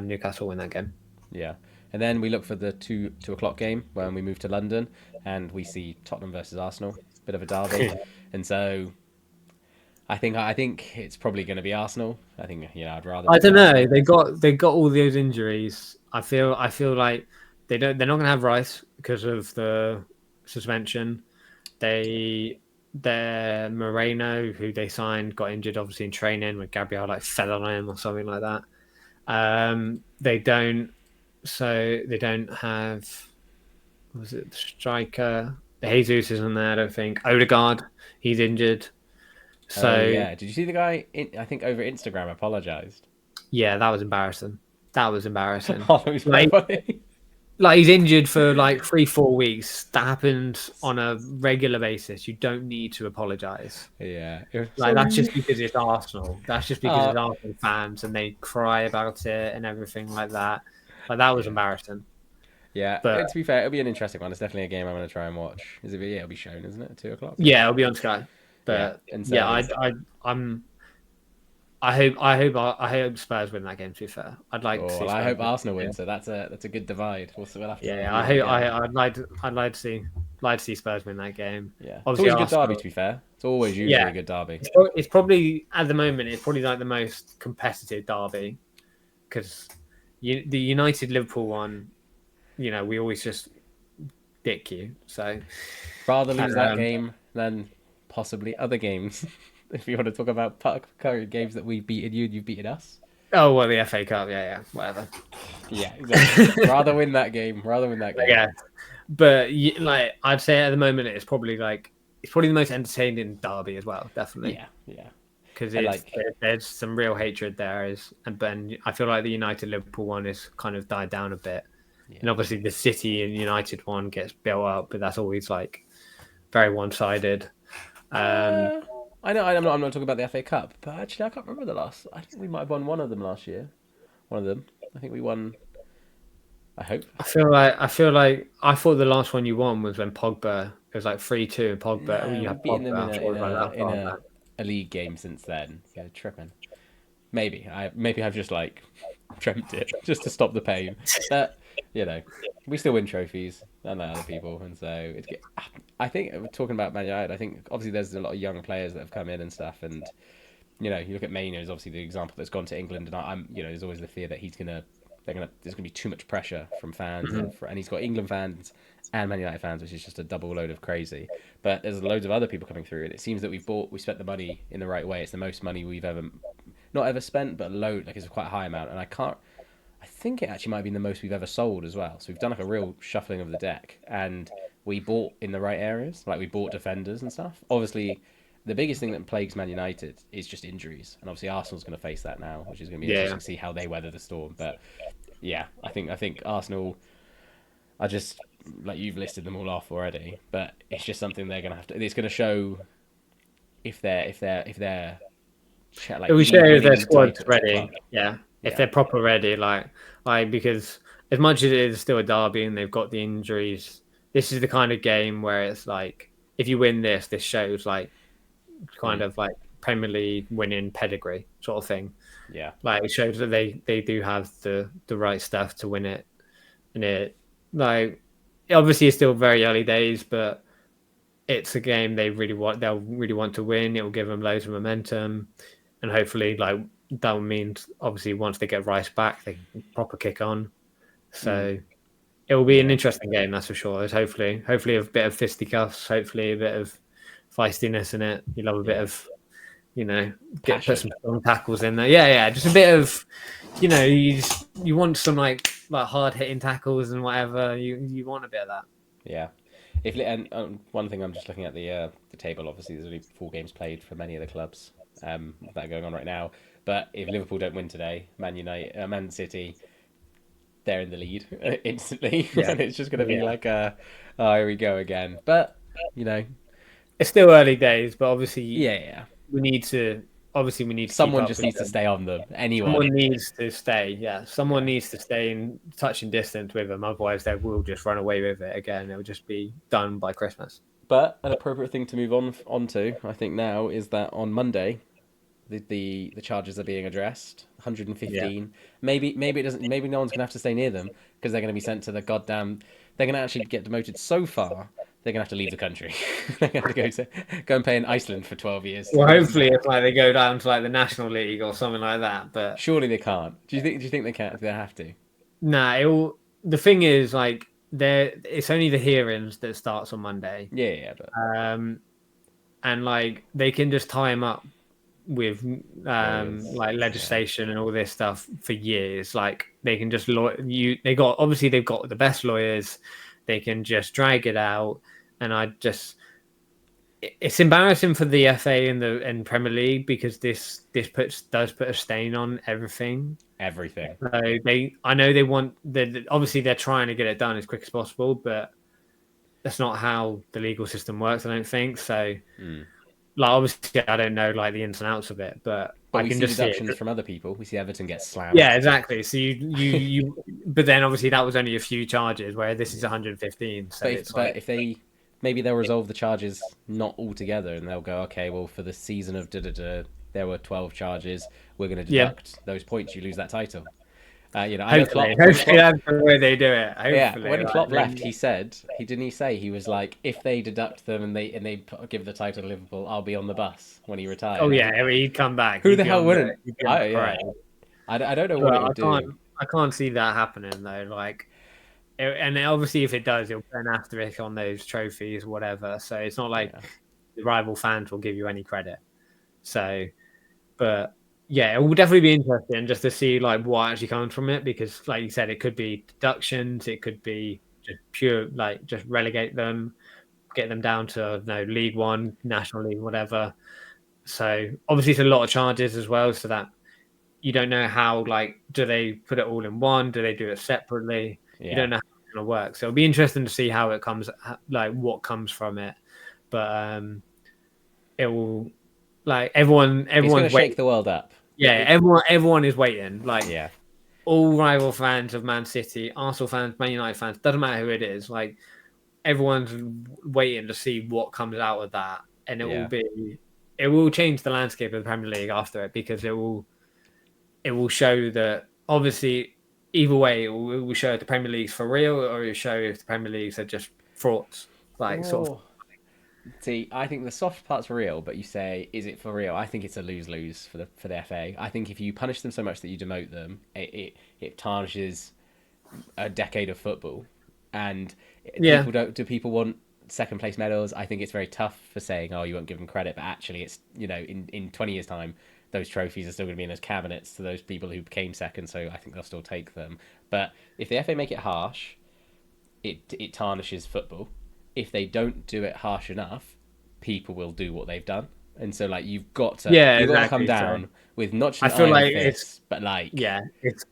Newcastle win that game. Yeah, and then we look for the 2 o'clock game when we move to London and we see Tottenham versus Arsenal, bit of a derby, and so I think it's probably going to be Arsenal. I think I'd rather. I don't know. They got all those injuries. I feel like they're not going to have Rice because of the suspension. Their Moreno, who they signed, got injured obviously in training when Gabriel fell on him or something like that. They don't have, was it the striker? Jesus isn't there, I don't think. Odegaard, he's injured. So did you see the guy? I think over Instagram apologized. Yeah, that was embarrassing. Oh, it was funny. Like he's injured for 3-4 weeks. That happens on a regular basis. You don't need to apologise. Yeah, that's just because it's Arsenal. That's just because it's Arsenal fans and they cry about it and everything like that. That was embarrassing. Yeah, but to be fair, it'll be an interesting one. It's definitely a game I'm going to try and watch. It'll be shown, isn't it, at 2 o'clock? Yeah, it'll be on Sky. But I hope Spurs win that game. To be fair, I'd like to see. I hope Arsenal win. So that's a good divide. We'll have to I'd like to see Spurs win that game. Yeah, obviously, it's always a good derby. To be fair, It's always usually a good derby. It's probably at the moment. It's probably like the most competitive derby because the United Liverpool one. We always just dick you. So rather lose that game than possibly other games. If you want to talk about current games that we've beaten you and you've beaten us. Oh well, the FA Cup, whatever. Yeah, exactly. rather win that game. Yeah, but I'd say at the moment it's probably the most entertaining derby as well. Definitely. Yeah. Because there's some real hatred there, but I feel like the United Liverpool one is kind of died down a bit, and obviously the City and United one gets built up, but that's always like very one-sided. I know. I'm not talking about the FA Cup, but actually I can't remember the last. I think we might have won one of them last year. One of them. I think we won. I hope. I feel like I thought the last one you won was when Pogba. It was like 3-2 and Pogba. No, we've beaten them in a league game since then. Yeah, tripping. Maybe I've just like dreamt it just to stop the pain. But we still win trophies unlike other people, and so I think we're talking about Man United. I think obviously there's a lot of young players that have come in and stuff, and you look at Maino is obviously the example that's gone to England, and I'm there's always the fear that there's gonna be too much pressure from fans, and he's got England fans and Man United fans, which is just a double load of crazy. But there's loads of other people coming through, and it seems that we spent the money in the right way. It's the most money we've not ever spent, but a load, like it's quite a high amount, and I think it actually might have been the most we've ever sold as well. So we've done like a real shuffling of the deck, and we bought in the right areas, like we bought defenders and stuff. Obviously, the biggest thing that plagues Man United is just injuries, and obviously Arsenal's going to face that now, which is going to be interesting to see how they weather the storm. But yeah, I think Arsenal are just like you've listed them all off already, but it's just something they're going to have to. It's going to show if they're like. It will show if their squad's ready. Yeah. If they're proper ready, like because as much as it is still a derby and they've got the injuries, this is the kind of game where it's like if you win this shows like kind of like Premier League winning pedigree sort of thing. Yeah, like it shows that they do have the right stuff to win it, and it obviously it's still very early days, but it's a game they'll really want to win. It will give them loads of momentum, and hopefully that will mean obviously once they get Rice back, they can proper kick on. So it will be an interesting game, that's for sure. There's hopefully a bit of fisticuffs, hopefully a bit of feistiness in it. You love a bit of, put some strong tackles in there. Yeah, just a bit of, you want some like hard hitting tackles and whatever. You want a bit of that. Yeah. One thing, I'm just looking at the table. Obviously, there's only 4 games played for many of the clubs that are going on right now. But if Liverpool don't win today, Man City, they're in the lead instantly, and it's just going to be like here we go again. But it's still early days. But obviously, we need to. Obviously, we need. Someone just needs to stay on them. Anyone. Someone needs to stay. Yeah, someone needs to stay in touching distance with them. Otherwise, they will just run away with it again. It will just be done by Christmas. But an appropriate thing to move on to, I think, now is that on Monday, the charges are being addressed. 115. Maybe it doesn't. Maybe no one's gonna have to stay near them because they're gonna be sent to the goddamn. They're gonna actually get demoted so far. They're gonna have to leave the country. They're gonna have to go and play in Iceland for 12 years. Well, hopefully, it's like they go down to like the National League or something like that. But surely they can't. Do you think they can? They have to. Nah. The thing is, like, it's only the hearings that starts on Monday. Yeah. But... and like they can just tie them up with like legislation and all this stuff for years. Like they can just they've got the best lawyers. They can just drag it out, and it's embarrassing for the FA and Premier League because this does put a stain on everything. So I know they want obviously they're trying to get it done as quick as possible, but that's not how the legal system works. I don't think so. Like obviously, I don't know like the ins and outs of it, but I can just see deductions from other people. We see Everton get slammed. Yeah, exactly. So you but then obviously that was only a few charges, where this is 115. So if they'll resolve the charges not altogether, and they'll go, okay, well for the season of there were 12 charges. We're going to deduct those points. You lose that title. You know, I know Klopp. Hopefully that's the way they do it. Hopefully, Yeah, when like, Klopp left, he said he say he was like, if they deduct them and they give the title to Liverpool, I'll be on the bus when he retired. Oh yeah, I mean, he'd come back. Who He'd the be hell on wouldn't? he'd be on the Yeah. parade. I don't know what But it would do. I can't see that happening though. Like, and obviously, if it does, it'll put an asterisk on those trophies, whatever. So it's not like the rival fans will give you any credit. So, but yeah, it will definitely be interesting just to see like what actually comes from it, because, like you said, it could be deductions, it could be just pure like just relegate them, get them down to League One, National League, whatever. So obviously, it's a lot of charges as well, so that you don't know how, like, do they put it all in one? Do they do it separately? You don't know how it's going to work. So it'll be interesting to see how it comes, like what comes from it. But it will, like, everyone's going to waiting. shake the world up. Yeah, everyone is waiting. Like, all rival fans of Man City, Arsenal fans, Man United fans, doesn't matter who it is. Like, everyone's waiting to see what comes out of that, and it will change the landscape of the Premier League after it, because it will show that obviously either way it will show if the Premier League's for real, or it will show if the Premier Leagues are just frauds. Like, sort of. See, I think the soft part's real, but you say, is it for real? I think it's a lose-lose for the FA. I think if you punish them so much that you demote them, it tarnishes a decade of football. And do people want second place medals? I think it's very tough for saying, oh, you won't give them credit, but actually it's, in 20 years' time, those trophies are still going to be in those cabinets to those people who came second, so I think they'll still take them. But if the FA make it harsh, it tarnishes football. If they don't do it harsh enough, people will do what they've done. And so, like, you've got to come down with not just an iron fist, but like, if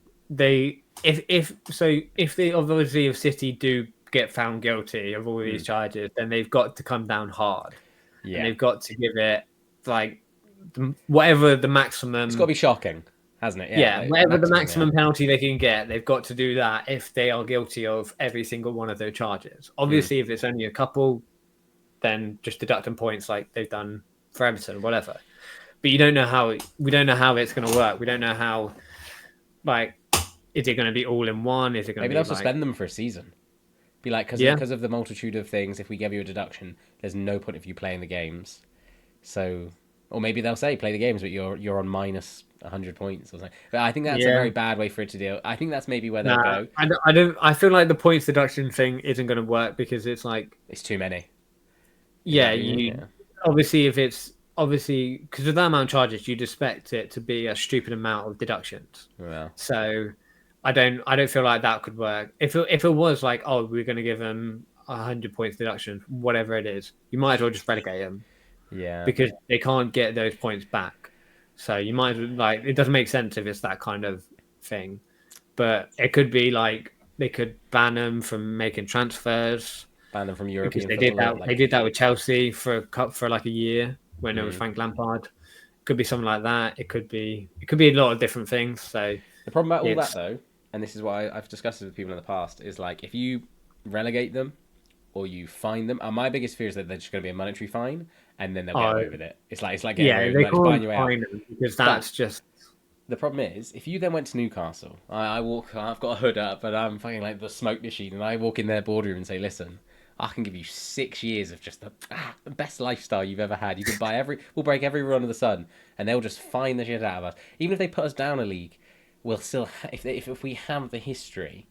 City do get found guilty of all these charges, then they've got to come down hard, and they've got to give it like whatever the maximum. It's got to be shocking, hasn't it? Whatever the maximum penalty they can get, they've got to do that if they are guilty of every single one of those charges. Obviously, if it's only a couple, then just deduct them points like they've done for Everton, whatever. But we don't know how it's going to work. We don't know how, like, is it going to be all in one? Is it going to maybe they'll suspend them for a season? Be like, because of the multitude of things, if we give you a deduction, there's no point of you playing the games. So, or maybe they'll say play the games, but you're on minus 100 points or something. But I think that's a very bad way for it to deal. I think that's maybe where they'll go. I feel like the points deduction thing isn't going to work, because it's like it's too many. Obviously, if it's because of that amount of charges, you'd expect it to be a stupid amount of deductions. Yeah. So I don't feel like that could work. If it was like, oh, we're going to give them 100 points deduction, whatever it is, you might as well just relegate them. Yeah. Because they can't get those points back. So you might as well, like, it doesn't make sense if it's that kind of thing. But it could be like they could ban them from making transfers. Ban them from European football. They did that with Chelsea for like a year when it was Frank Lampard. It could be something like that. It could be a lot of different things. So the problem about all that, though, and this is what I've discussed with people in the past, is like, if you relegate them or you fine them, and my biggest fear is that they're just going to be a monetary fine, and then they'll get away with it. It's like getting away with buying you out. Because that's just. The problem is, if you then went to Newcastle, I've got a hood up, but I'm fucking like the smoke machine, and I walk in their boardroom and say, listen, I can give you 6 years of just the best lifestyle you've ever had. You can we'll break every run of the sun, and they'll just fine the shit out of us. Even if they put us down a league, we'll still, if we have the history,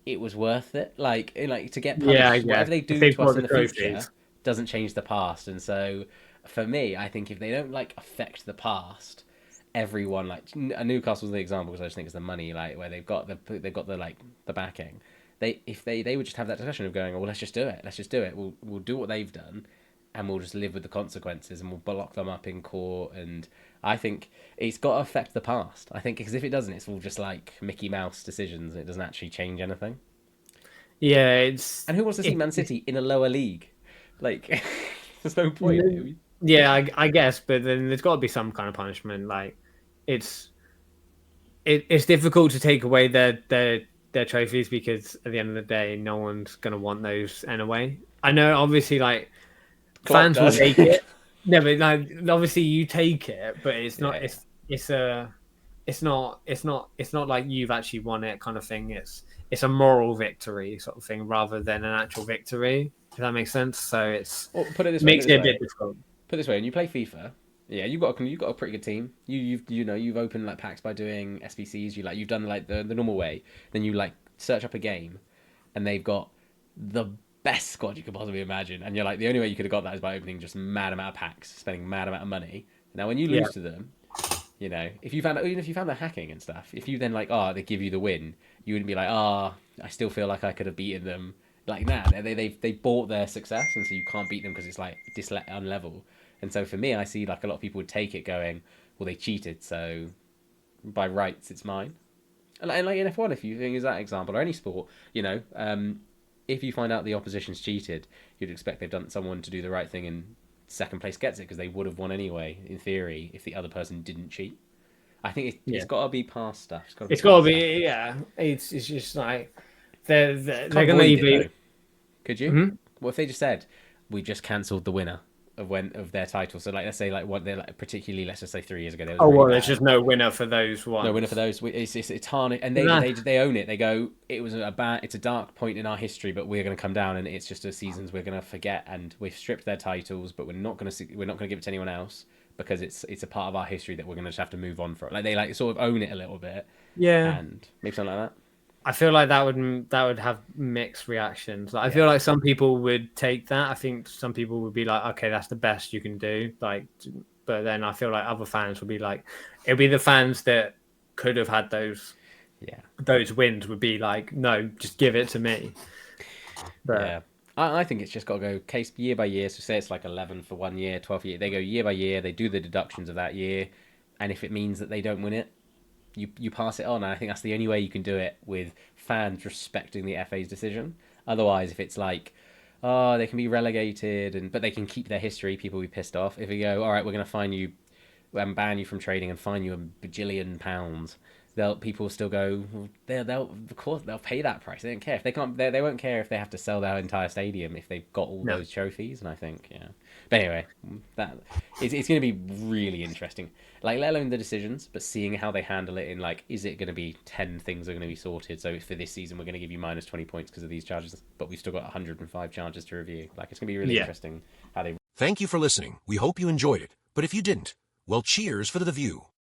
it was worth it. Like to get punished, whatever they do to us in the future doesn't change the past. And so, for me, I think if they don't like affect the past, everyone, like Newcastle's the example, because I just think it's the money, like where they've got the like the backing. If they would just have that discussion of going, oh, well, let's just do it. We'll do what they've done, and we'll just live with the consequences, and we'll lock them up in court. And I think it's got to affect the past. I think because if it doesn't, it's all just like Mickey Mouse decisions, and it doesn't actually change anything. Yeah, and who wants to see Man City in a lower league? Like, there's no point. Yeah, I guess, but then there's got to be some kind of punishment. Like, it's difficult to take away their trophies, because at the end of the day, no one's gonna want those anyway. I know, obviously, like fans will take it. No, but like, obviously you take it, but it's not. Yeah. it's not like you've actually won it kind of thing. It's a moral victory sort of thing rather than an actual victory. If that makes sense. So Or put it this way. makes it a bit difficult. Put it this way, when you play FIFA, yeah, you've got a pretty good team. You've opened like packs by doing SBCs. You've done like the normal way. Then you like search up a game, and they've got the best squad you could possibly imagine. And you're like, the only way you could have got that is by opening just mad amount of packs, spending mad amount of money. Now when you lose to them, if you found the hacking and stuff, if you then like, they give you the win, you wouldn't be like, I still feel like I could have beaten them. Like nah, they bought their success, and so you can't beat them because it's like unlevel. And so for me, I see like a lot of people would take it going, well, they cheated, so by rights it's mine. And like in F1, if you think is that example, or any sport, if you find out the opposition's cheated, you'd expect they've done someone to do the right thing, and second place gets it because they would have won anyway, in theory, if the other person didn't cheat. I think it's got to be past stuff. It's got to be, yeah. It's just like they're going to either. Could you? Mm-hmm. What if they just said, we just cancelled the winner of their title? So like, let's say like what they're like, particularly, let's just say 3 years ago. There's just no winner for those ones. No winner for those. It's hard, and they own it. They go, it's a dark point in our history, but we're going to come down, and it's just a seasons we're going to forget, and we've stripped their titles, but we're not going to give it to anyone else because it's a part of our history that we're going to just have to move on from. Like they like sort of own it a little bit, and maybe something like that. I feel like that would have mixed reactions. Like, I feel like some people would take that. I think some people would be like, okay, that's the best you can do. Like, but then I feel like other fans would be like, it'll be the fans that could have had those wins would be like, no, just give it to me. But, yeah. I think it's just got to go case year by year. So say it's like 11 for 1 year, 12 for year. They go year by year. They do the deductions of that year. And if it means that they don't win it, you pass it on. And I think that's the only way you can do it with fans respecting the FA's decision. Otherwise, if it's like, they can be relegated, but they can keep their history, people will be pissed off. If we go, all right, we're going to fine you and ban you from trading and fine you a bajillion pounds, people still go, of course they'll pay that price. They don't care if they can't. They won't care if they have to sell their entire stadium if they've got all those trophies. And I think, But anyway, that it's going to be really interesting. Like, let alone the decisions, but seeing how they handle it in like, is it going to be 10 things are going to be sorted? So for this season, we're going to give you minus 20 points because of these charges, but we've still got 105 charges to review. Like, it's going to be really interesting how they. Thank you for listening. We hope you enjoyed it. But if you didn't, well, cheers for the view.